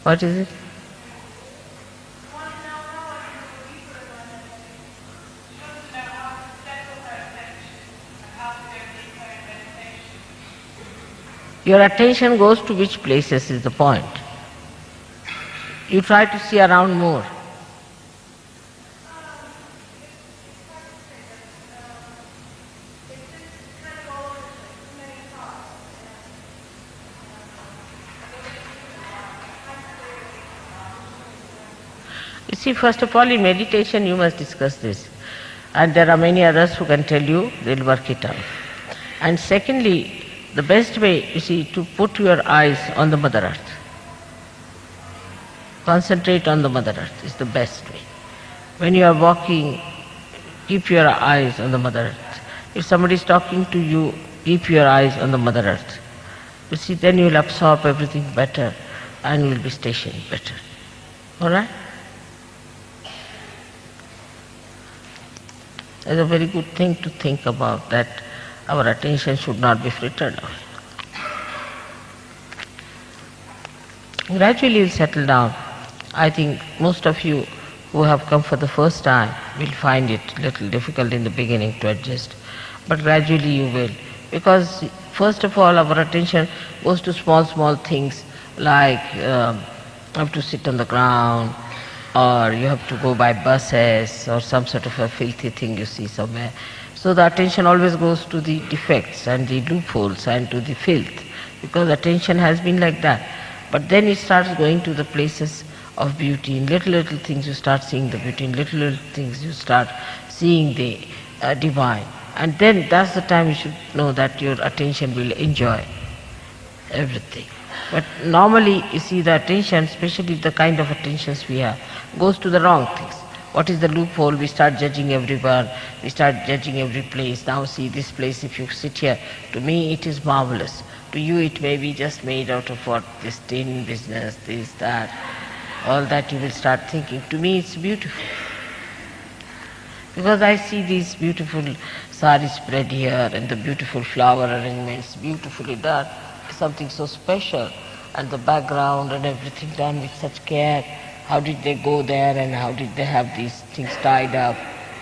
What is it? Your attention goes to which places is the point. You try to see around more. You see, first of all, in meditation you must discuss this. And there are many others who can tell you, they'll work it out. And secondly, the best way, you see, to put your eyes on the Mother Earth. Concentrate on the Mother Earth is the best way. When you are walking, keep your eyes on the Mother Earth. If somebody is talking to you, keep your eyes on the Mother Earth. You see, then you will absorb everything better and you will be stationed better. All right? It's a very good thing to think about, that our attention should not be frittered away. Gradually you'll settle down. I think most of you who have come for the first time will find it a little difficult in the beginning to adjust. But gradually you will. Because first of all our attention goes to small things like you have to sit on the ground, or you have to go by buses, or some sort of a filthy thing you see somewhere. So the attention always goes to the defects and the loopholes and to the filth, because attention has been like that. But then it starts going to the places of beauty. In little things you start seeing the beauty. In little things you start seeing the divine. And then that's the time you should know that your attention will enjoy everything. But normally, you see, the attention, especially the kind of attentions we have, goes to the wrong things. What is the loophole? We start judging everyone, we start judging every place. Now see, this place, if you sit here, to me it is marvelous. To you it may be just made out of what? This tin business, this, that. All that you will start thinking. To me it's beautiful. Because I see these beautiful saris spread here and the beautiful flower arrangements, beautifully done. Something so special, and the background and everything done with such care. How did they go there and how did they have these things tied up?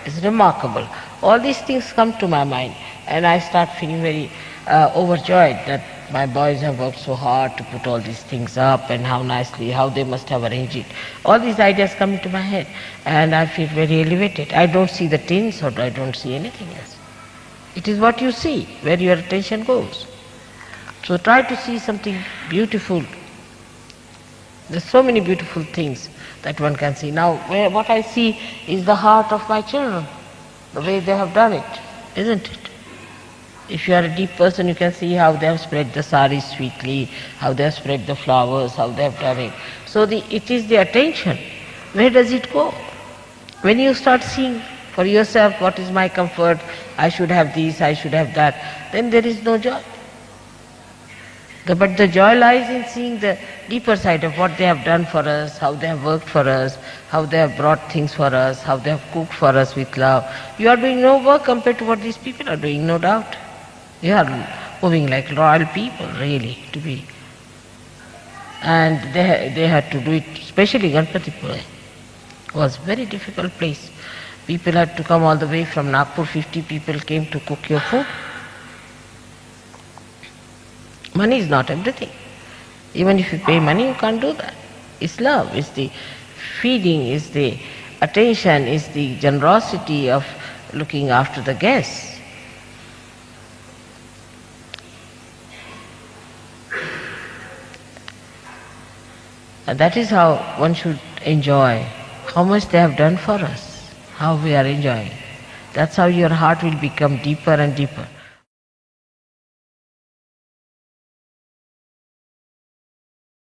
It's remarkable. All these things come to my mind and I start feeling very overjoyed that my boys have worked so hard to put all these things up, and how nicely, how they must have arranged it. All these ideas come into my head and I feel very elevated. I don't see the tins or I don't see anything else. It is what you see, where your attention goes. So try to see something beautiful. There's so many beautiful things that one can see. Now, what I see is the heart of my children, the way they have done it, isn't it? If you are a deep person, you can see how they have spread the saris sweetly, how they have spread the flowers, how they have done it. So it is the attention. Where does it go? When you start seeing for yourself, what is my comfort, I should have this, I should have that, then there is no joy. But the joy lies in seeing the deeper side of what they have done for us, how they have worked for us, how they have brought things for us, how they have cooked for us with love. You are doing no work compared to what these people are doing, no doubt. You are moving like royal people, really, to be. And they had to do it, especially Ganpatipura. It was a very difficult place. People had to come all the way from Nagpur, 50 people came to cook your food. Money is not everything. Even if you pay money, you can't do that. It's love, it's the feeding, it's the attention, it's the generosity of looking after the guests. And that is how one should enjoy how much they have done for us, how we are enjoying. That's how your heart will become deeper and deeper.